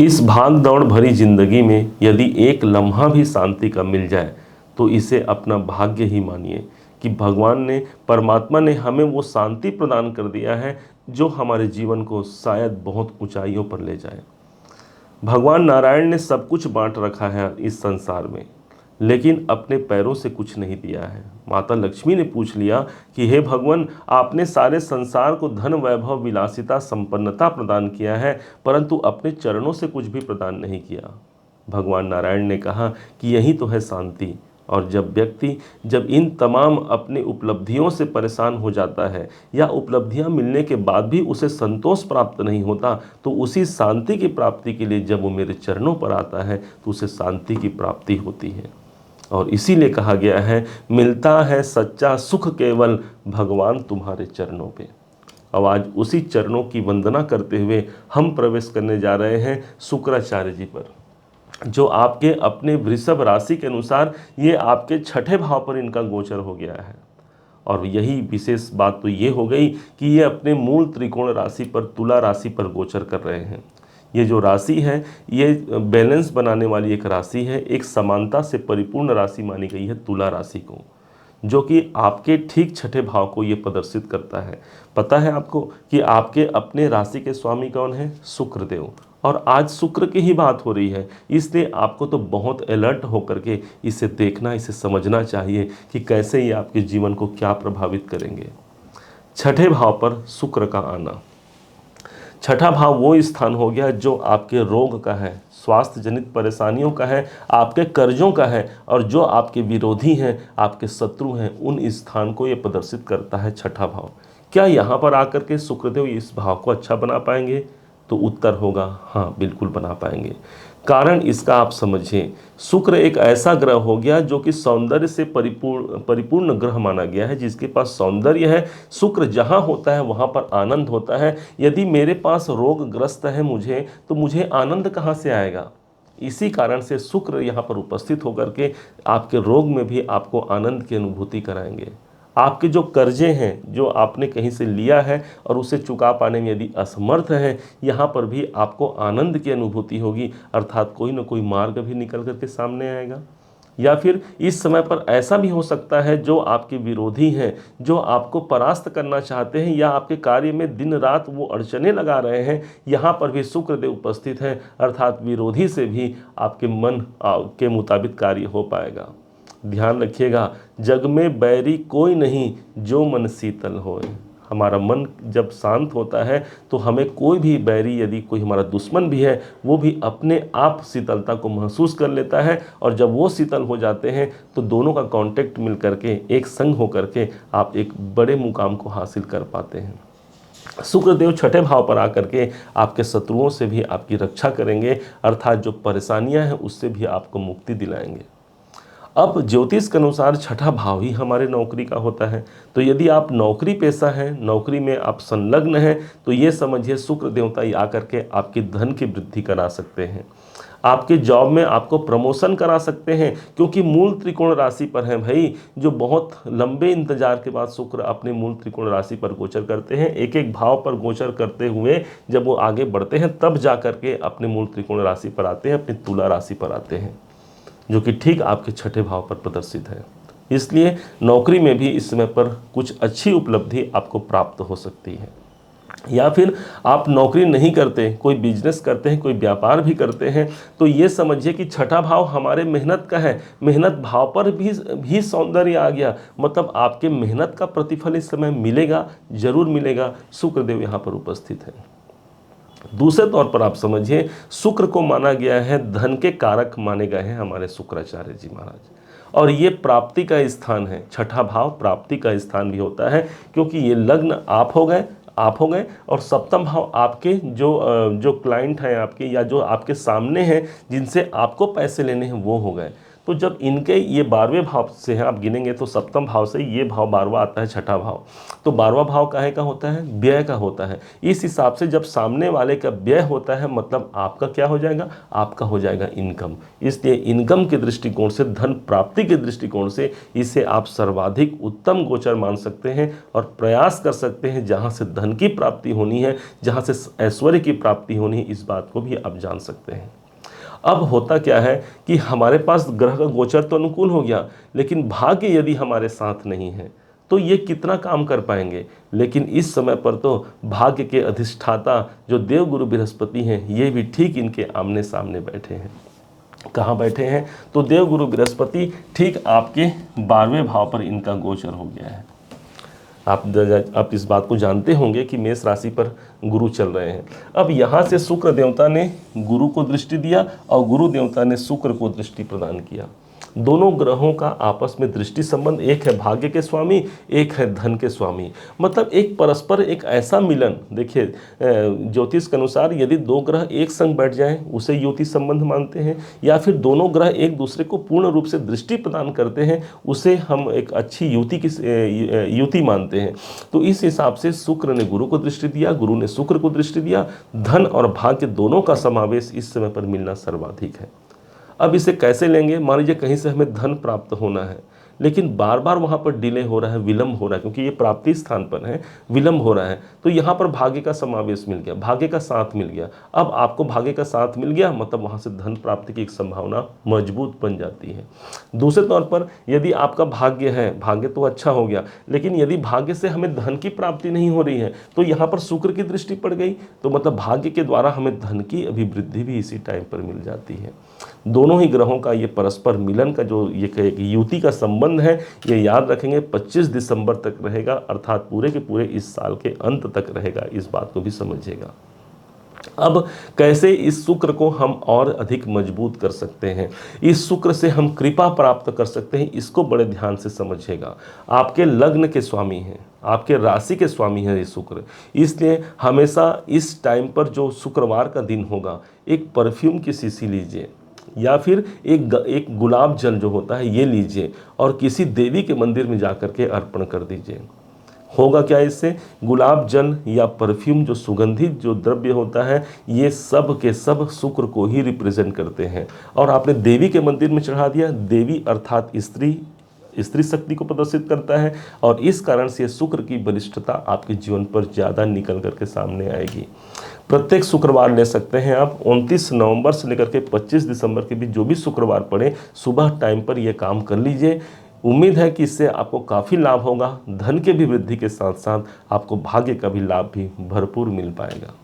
इस भाग दौड़ भरी जिंदगी में यदि एक लम्हा भी शांति का मिल जाए तो इसे अपना भाग्य ही मानिए कि भगवान ने, परमात्मा ने हमें वो शांति प्रदान कर दिया है जो हमारे जीवन को शायद बहुत ऊंचाइयों पर ले जाए। भगवान नारायण ने सब कुछ बांट रखा है इस संसार में, लेकिन अपने पैरों से कुछ नहीं दिया है। माता लक्ष्मी ने पूछ लिया कि हे भगवान, आपने सारे संसार को धन, वैभव, विलासिता, संपन्नता प्रदान किया है, परंतु अपने चरणों से कुछ भी प्रदान नहीं किया। भगवान नारायण ने कहा कि यही तो है शांति। और जब इन तमाम अपनी उपलब्धियों से परेशान हो जाता है या उपलब्धियां मिलने के बाद भी उसे संतोष प्राप्त नहीं होता, तो उसी शांति की प्राप्ति के लिए जब वो मेरे चरणों पर आता है तो उसे शांति की प्राप्ति होती है। और इसीलिए कहा गया है, मिलता है सच्चा सुख केवल भगवान तुम्हारे चरणों पे। अब आज उसी चरणों की वंदना करते हुए हम प्रवेश करने जा रहे हैं शुक्राचार्य जी पर, जो आपके अपने वृषभ राशि के अनुसार ये आपके छठे भाव पर इनका गोचर हो गया है। और यही विशेष बात तो ये हो गई कि ये अपने मूल त्रिकोण राशि पर, तुला राशि पर गोचर कर रहे हैं। ये जो राशि है ये बैलेंस बनाने वाली एक राशि है, एक समानता से परिपूर्ण राशि मानी गई है तुला राशि को, जो कि आपके ठीक छठे भाव को ये प्रदर्शित करता है। पता है आपको कि आपके अपने राशि के स्वामी कौन है? शुक्र देव। और आज शुक्र की ही बात हो रही है, इसलिए आपको तो बहुत अलर्ट होकर के इसे देखना, इसे समझना चाहिए कि कैसे ये आपके जीवन को क्या प्रभावित करेंगे। छठे भाव पर शुक्र का आना, छठा भाव वो स्थान हो गया जो आपके रोग का है, स्वास्थ्य जनित परेशानियों का है, आपके कर्जों का है, और जो आपके विरोधी हैं, आपके शत्रु हैं, उन स्थान को ये प्रदर्शित करता है छठा भाव। क्या यहाँ पर आकर के शुक्रदेव इस भाव को अच्छा बना पाएंगे? तो उत्तर होगा हाँ, बिल्कुल बना पाएंगे। कारण इसका आप समझिए, शुक्र एक ऐसा ग्रह हो गया जो कि सौंदर्य से परिपूर्ण ग्रह माना गया है, जिसके पास सौंदर्य है। शुक्र जहाँ होता है वहाँ पर आनंद होता है। यदि मेरे पास रोगग्रस्त है मुझे, तो मुझे आनंद कहाँ से आएगा? इसी कारण से शुक्र यहाँ पर उपस्थित होकर के आपके रोग में भी आपको आनंद की अनुभूति कराएंगे। आपके जो कर्जे हैं, जो आपने कहीं से लिया है और उसे चुका पाने में यदि असमर्थ है, यहाँ पर भी आपको आनंद की अनुभूति होगी, अर्थात कोई ना कोई मार्ग भी निकल करके सामने आएगा। या फिर इस समय पर ऐसा भी हो सकता है, जो आपके विरोधी हैं, जो आपको परास्त करना चाहते हैं या आपके कार्य में दिन रात वो अड़चने लगा रहे हैं, यहाँ पर भी शुक्रदेव उपस्थित है, अर्थात विरोधी से भी आपके मन के मुताबिक कार्य हो पाएगा। ध्यान रखिएगा, जग में बैरी कोई नहीं जो मन शीतल होए। हमारा मन जब शांत होता है तो हमें कोई भी बैरी, यदि कोई हमारा दुश्मन भी है, वो भी अपने आप शीतलता को महसूस कर लेता है। और जब वो शीतल हो जाते हैं तो दोनों का कांटेक्ट मिल करके, एक संग होकर के आप एक बड़े मुकाम को हासिल कर पाते हैं। शुक्रदेव छठे भाव पर आकर के आपके शत्रुओं से भी आपकी रक्षा करेंगे, अर्थात जो परेशानियां हैं उससे भी आपको मुक्ति दिलाएंगे। अब ज्योतिष के अनुसार छठा भाव ही हमारे नौकरी का होता है। तो यदि आप नौकरी पेशा हैं, नौकरी में आप संलग्न हैं, तो ये समझिए शुक्र देवता ही आकर के आपकी धन की वृद्धि करा सकते हैं। आपके जॉब में आपको प्रमोशन करा सकते हैं, क्योंकि मूल त्रिकोण राशि पर है भाई। जो बहुत लंबे इंतजार के बाद शुक्र अपने मूल त्रिकोण राशि पर गोचर करते हैं, एक एक भाव पर गोचर करते हुए जब वो आगे बढ़ते हैं, तब जा करके अपने मूल त्रिकोण राशि पर आते हैं, अपनी तुला राशि पर आते हैं, जो कि ठीक आपके छठे भाव पर प्रदर्शित है। इसलिए नौकरी में भी इस समय पर कुछ अच्छी उपलब्धि आपको प्राप्त हो सकती है। या फिर आप नौकरी नहीं करते, कोई बिजनेस करते हैं, कोई व्यापार भी करते हैं, तो ये समझिए कि छठा भाव हमारे मेहनत का है। मेहनत भाव पर भी सौंदर्य आ गया, मतलब आपके मेहनत का प्रतिफल इस समय मिलेगा, जरूर मिलेगा। शुक्रदेव यहाँ पर उपस्थित है। दूसरे तौर पर आप समझिए, शुक्र को माना गया है धन के कारक माने गए हैं हमारे शुक्राचार्य जी महाराज, और ये प्राप्ति का स्थान है। छठा भाव प्राप्ति का स्थान भी होता है, क्योंकि ये लग्न आप हो गए और सप्तम भाव आपके जो क्लाइंट हैं आपके, या जो आपके सामने हैं, जिनसे आपको पैसे लेने हैं, वो हो गए। तो जब इनके ये 12वें भाव से हैं, आप गिनेंगे तो सप्तम भाव से ये भाव 12वां आता है, छठा भाव। तो 12वां भाव काहे का होता है? व्यय का होता है। इस हिसाब से जब सामने वाले का व्यय होता है मतलब आपका क्या हो जाएगा? आपका हो जाएगा इनकम। इसलिए इनकम के दृष्टिकोण से, धन प्राप्ति के दृष्टिकोण से इसे आप सर्वाधिक उत्तम गोचर मान सकते हैं और प्रयास कर सकते हैं जहाँ से धन की प्राप्ति होनी है, जहाँ से ऐश्वर्य की प्राप्ति होनी है, इस बात को भी आप जान सकते हैं। अब होता क्या है कि हमारे पास ग्रह का गोचर तो अनुकूल हो गया, लेकिन भाग्य यदि हमारे साथ नहीं है तो ये कितना काम कर पाएंगे। लेकिन इस समय पर तो भाग्य के अधिष्ठाता जो देवगुरु बृहस्पति हैं, ये भी ठीक इनके आमने सामने बैठे हैं। कहाँ बैठे हैं? तो देवगुरु बृहस्पति ठीक आपके 12वें भाव पर इनका गोचर हो गया है। आप इस बात को जानते होंगे कि मेष राशि पर गुरु चल रहे हैं। अब यहाँ से शुक्र देवता ने गुरु को दृष्टि दिया और गुरु देवता ने शुक्र को दृष्टि प्रदान किया। दोनों ग्रहों का आपस में दृष्टि संबंध, एक है भाग्य के स्वामी, एक है धन के स्वामी। मतलब एक परस्पर एक ऐसा मिलन। देखिए ज्योतिष के अनुसार यदि दो ग्रह एक संग बैठ जाएं उसे युति संबंध मानते हैं, या फिर दोनों ग्रह एक दूसरे को पूर्ण रूप से दृष्टि प्रदान करते हैं उसे हम एक अच्छी युति मानते हैं। तो इस हिसाब से शुक्र ने गुरु को दृष्टि दिया, गुरु ने शुक्र को दृष्टि दिया। धन और भाग्य दोनों का समावेश इस समय पर मिलना सर्वाधिक है। अब इसे कैसे लेंगे? मान लीजिए कहीं से हमें धन प्राप्त होना है, लेकिन बार बार वहाँ पर डिले हो रहा है, विलंब हो रहा है, क्योंकि ये प्राप्ति स्थान पर है, विलंब हो रहा है। तो यहाँ पर भाग्य का समावेश मिल गया, भाग्य का साथ मिल गया। अब आपको भाग्य का साथ मिल गया मतलब वहाँ से धन प्राप्ति की एक संभावना मजबूत बन जाती है। दूसरे तौर पर यदि आपका भाग्य है, भाग्य तो अच्छा हो गया, लेकिन यदि भाग्य से हमें धन की प्राप्ति नहीं हो रही है तो यहाँ पर शुक्र की दृष्टि पड़ गई, तो मतलब भाग्य के द्वारा हमें धन की अभिवृद्धि भी इसी टाइम पर मिल जाती है। दोनों ही ग्रहों का ये परस्पर मिलन का जो ये युति का संबंध है, ये याद रखेंगे 25 दिसंबर तक रहेगा, अर्थात पूरे के पूरे इस साल के अंत तक रहेगा। इस बात को भी समझिएगा। अब कैसे इस शुक्र को हम और अधिक मजबूत कर सकते हैं, इस शुक्र से हम कृपा प्राप्त कर सकते हैं, इसको बड़े ध्यान से समझिएगा। आपके लग्न के स्वामी हैं, आपके राशि के स्वामी हैं ये शुक्र। इसलिए हमेशा इस टाइम पर जो शुक्रवार का दिन होगा, एक परफ्यूम की शीशी लीजिए या फिर एक गुलाब जल जो होता है ये लीजिए और किसी देवी के मंदिर में जाकर के अर्पण कर दीजिए। होगा क्या इससे? गुलाब जल या परफ्यूम जो सुगंधित जो द्रव्य होता है, ये सब के सब शुक्र को ही रिप्रेजेंट करते हैं। और आपने देवी के मंदिर में चढ़ा दिया, देवी अर्थात स्त्री शक्ति को प्रदर्शित करता है, और इस कारण से शुक्र की बलिष्ठता आपके जीवन पर ज़्यादा निकल करके सामने आएगी। प्रत्येक शुक्रवार ले सकते हैं आप। 29 नवंबर से लेकर के 25 दिसंबर के बीच जो भी शुक्रवार पड़े, सुबह टाइम पर यह काम कर लीजिए। उम्मीद है कि इससे आपको काफ़ी लाभ होगा। धन के भी वृद्धि के साथ साथ आपको भाग्य का भी लाभ भी भरपूर मिल पाएगा।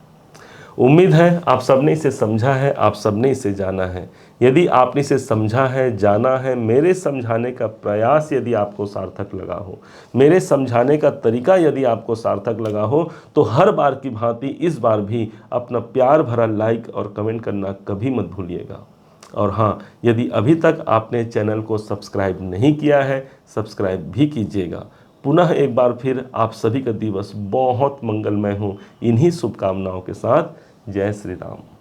उम्मीद है आप सबने इसे समझा है, आप सबने इसे जाना है। यदि आपने इसे समझा है, जाना है, मेरे समझाने का प्रयास यदि आपको सार्थक लगा हो, मेरे समझाने का तरीका यदि आपको सार्थक लगा हो, तो हर बार की भांति इस बार भी अपना प्यार भरा लाइक और कमेंट करना कभी मत भूलिएगा। और हाँ, यदि अभी तक आपने चैनल को सब्सक्राइब नहीं किया है, सब्सक्राइब भी कीजिएगा। पुनः एक बार फिर आप सभी का दिवस बहुत मंगलमय हो, इन्हीं शुभकामनाओं के साथ। जय श्री राम।